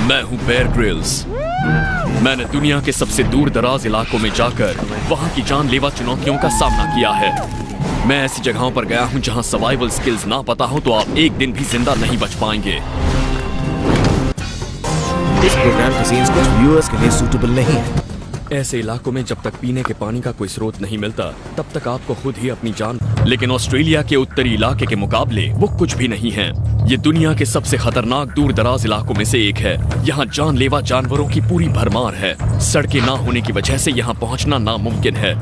मैं हूँ Bear Grylls. मैंने दुनिया के सबसे दूर दराज इलाकों में जाकर वहाँ की जानलेवा चुनौतियों का सामना किया है। मैं ऐसी जगहों पर गया हूँ जहाँ सर्वाइवल स्किल्स ना पता हो तो आप एक दिन भी जिंदा नहीं बच पाएंगे। इस प्रोग्राम के सीन्स कुछ व्यूअर्स के लिए सूटेबल नहीं है। ऐसे इलाकों में जब तक पीने के पानी का कोई स्रोत नहीं मिलता तब तक आपको खुद ही अपनी जान। लेकिन ऑस्ट्रेलिया के उत्तरी इलाके के मुकाबले वो कुछ भी नहीं है। ये दुनिया के सबसे खतरनाक दूर दराज इलाकों में से एक है। यहाँ जानलेवा जानवरों की पूरी भरमार है। सड़कें ना होने की वजह से यहाँ पहुँचना नामुमकिन है।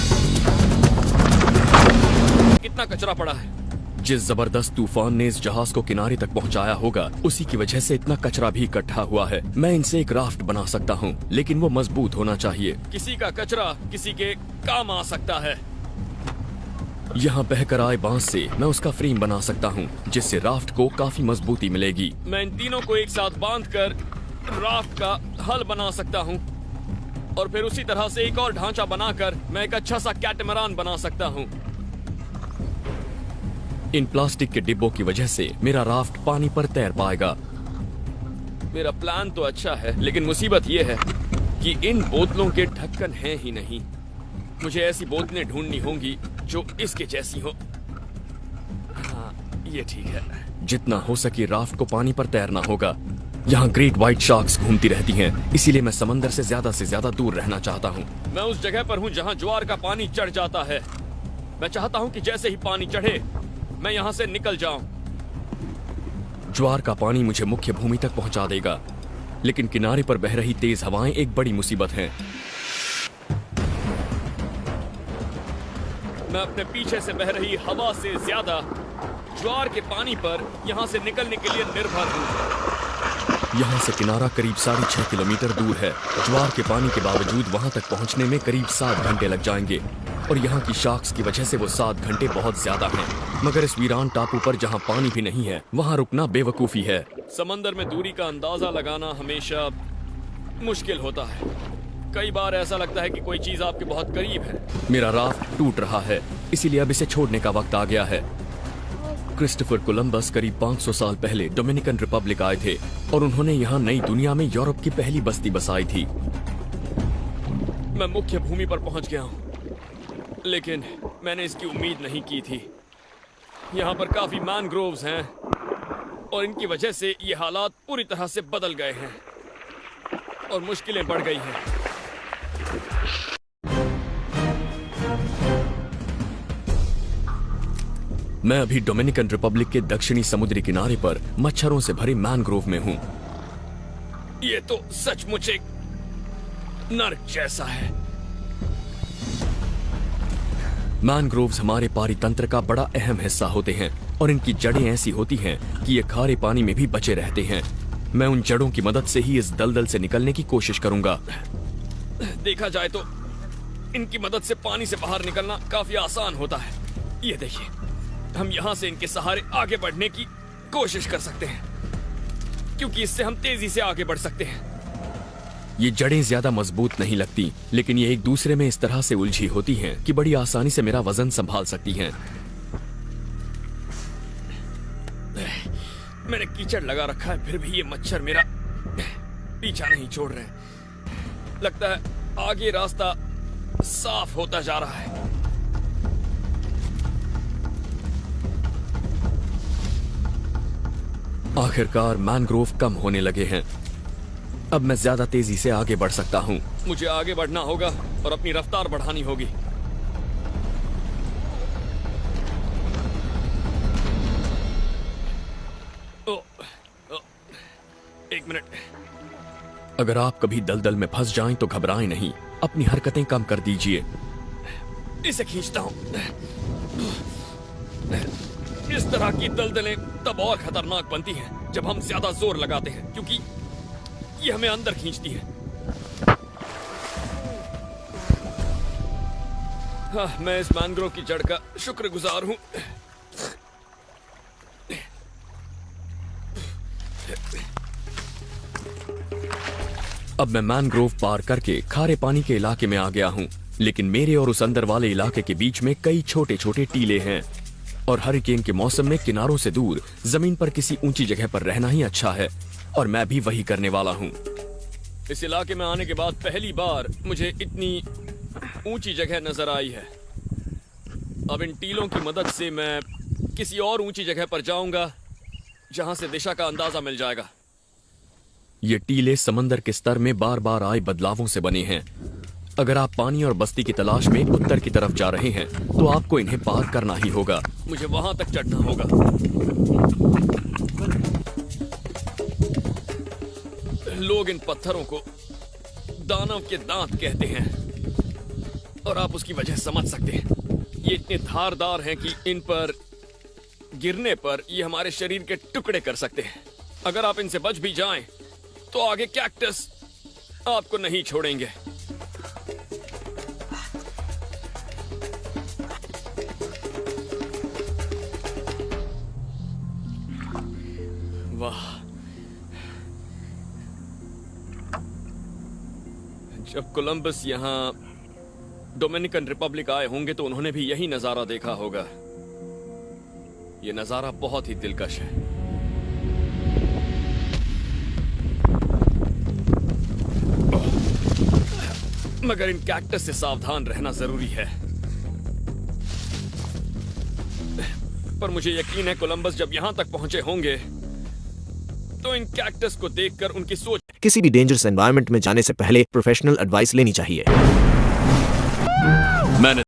कितना कचरा पड़ा है। जिस जबरदस्त तूफान ने इस जहाज को किनारे तक पहुंचाया होगा उसी की वजह से इतना कचरा भी इकट्ठा हुआ है। मैं इनसे एक राफ्ट बना सकता हूं, लेकिन वो मजबूत होना चाहिए। किसी का कचरा किसी के काम आ सकता है। यहाँ बहकर आए बांस से मैं उसका फ्रेम बना सकता हूँ, जिससे राफ्ट को काफी मजबूती मिलेगी। मैं इन तीनों को एक साथ बांधकर राफ्ट का हल बना सकता हूँ और फिर उसी तरह से एक और ढांचा बनाकर मैं एक अच्छा सा कैटमरान बना सकता हूँ। इन प्लास्टिक के डिब्बों की वजह से मेरा राफ्ट पानी पर तैर पाएगा। मेरा प्लान तो अच्छा है, लेकिन मुसीबत ये है कि इन बोतलों के ढक्कन हैं ही नहीं। मुझे ऐसी बोतलें ढूंढनी होंगी जो इसके जैसी हो। हाँ, ये ठीक है। जितना हो सके राफ्ट को पानी पर तैरना होगा। यहाँ ग्रेट व्हाइट शार्क्स घूमती रहती हैं, इसीलिए मैं समंदर से ज्यादा दूर रहना चाहता हूँ। मैं उस जगह पर हूँ जहाँ ज्वार का पानी चढ़ जाता है। मैं चाहता हूँ कि जैसे ही पानी चढ़े मैं यहाँ से निकल जाऊं। ज्वार का पानी मुझे मुख्य भूमि तक पहुंचा देगा, लेकिन किनारे पर बह रही तेज हवाएं एक बड़ी मुसीबत हैं। मैं अपने पीछे से बह रही हवा से ज्यादा ज्वार के पानी पर यहाँ से निकलने के लिए निर्भर हूँ। यहाँ से किनारा करीब 6.5 किलोमीटर दूर है। ज्वार के पानी के बावजूद वहाँ तक पहुँचने में करीब 7 घंटे लग जाएंगे और यहाँ की शार्क्स की वजह से वो 7 घंटे बहुत ज्यादा हैं। मगर इस वीरान टापू पर जहाँ पानी भी नहीं है वहाँ रुकना बेवकूफी है। समंदर में दूरी का अंदाजा लगाना हमेशा मुश्किल होता है। कई बार ऐसा लगता है कि कोई चीज आपके बहुत करीब है। मेरा राफ्ट टूट रहा है, इसीलिए अब इसे छोड़ने का वक्त आ गया है। क्रिस्टोफर कोलंबस करीब 500 साल पहले डोमिनिकन रिपब्लिक आए थे और उन्होंने यहाँ नई दुनिया में यूरोप की पहली बस्ती बसाई थी। मैं मुख्य भूमि पर पहुंच गया हूँ, लेकिन मैंने इसकी उम्मीद नहीं की थी। यहाँ पर काफी मैनग्रोव्स हैं और इनकी वजह से ये हालात पूरी तरह से बदल गए हैं और मुश्किलें बढ़ गई हैं। मैं अभी डोमिनिकन रिपब्लिक के दक्षिणी समुद्री किनारे पर मच्छरों से भरे मैनग्रोव में हूँ। ये तो सचमुच एक नर्क जैसा है। मैनग्रोव्स हमारे पारितंत्र का बड़ा अहम हिस्सा होते हैं और इनकी जड़ें ऐसी होती हैं कि ये खारे पानी में भी बचे रहते हैं। मैं उन जड़ों की मदद से ही इस दलदल से निकलने की कोशिश करूंगा। देखा जाए तो इनकी मदद से पानी से बाहर निकलना काफी आसान होता है। ये देखिए, हम यहाँ से इनके सहारे आगे बढ़ने की कोशिश कर सकते हैं, क्योंकि इससे हम तेजी से आगे बढ़ सकते हैं। ये जड़ें ज्यादा मजबूत नहीं लगती, लेकिन ये एक दूसरे में इस तरह से उलझी होती हैं कि बड़ी आसानी से मेरा वजन संभाल सकती हैं। मैंने कीचड़ लगा रखा है, फिर भी ये मच्छर मेरा पीछा नहीं छोड़ रहे। लगता है आगे रास्ता साफ होता जा रहा है। आखिरकार मैनग्रोव कम होने लगे हैं। अब मैं ज्यादा तेजी से आगे बढ़ सकता हूँ। मुझे आगे बढ़ना होगा और अपनी रफ्तार बढ़ानी होगी। एक मिनट। अगर आप कभी दलदल में फंस जाएं तो घबराएं नहीं, अपनी हरकतें कम कर दीजिए। इसे खींचता हूँ। इस तरह की दलदलें तब और खतरनाक बनती हैं जब हम ज्यादा जोर लगाते हैं, क्योंकि ये हमें अंदर खींचती है। हाँ, मैं इस मैनग्रोव की जड़ का शुक्रगुजार हूँ। अब मैं मैनग्रोव पार करके खारे पानी के इलाके में आ गया हूँ, लेकिन मेरे और उस अंदर वाले इलाके के बीच में कई छोटे छोटे टीले हैं और हरिकेन के मौसम में किनारों से दूर जमीन पर किसी ऊंची जगह पर रहना ही अच्छा है, और मैं भी वही करने वाला हूँ। इस इलाके में आने के बाद पहली बार मुझे इतनी ऊंची जगह नजर आई है। अब इन टीलों की मदद से मैं किसी और ऊंची जगह पर जाऊंगा जहां से दिशा का अंदाजा मिल जाएगा। ये टीले समंदर के स्तर में बार बार आए बदलावों से बने हैं। अगर आप पानी और बस्ती की तलाश में उत्तर की तरफ जा रहे हैं तो आपको इन्हें पार करना ही होगा। मुझे वहां तक चढ़ना होगा। लोग इन पत्थरों को दानव के दांत कहते हैं और आप उसकी वजह समझ सकते हैं। ये इतने धारदार हैं कि इन पर गिरने पर ये हमारे शरीर के टुकड़े कर सकते हैं। अगर आप इनसे बच भी जाएं तो आगे कैक्टस आपको नहीं छोड़ेंगे। वाह, जब कोलंबस यहां डोमिनिकन रिपब्लिक आए होंगे तो उन्होंने भी यही नजारा देखा होगा। यह नजारा बहुत ही दिलकश है। मगर इन कैक्टस से सावधान रहना जरूरी है। पर मुझे यकीन है कोलंबस जब यहां तक पहुंचे होंगे तो इन कैक्टस को देखकर उनकी सोच। किसी भी डेंजरस एनवायरनमेंट में जाने से पहले प्रोफेशनल एडवाइस लेनी चाहिए। मैंने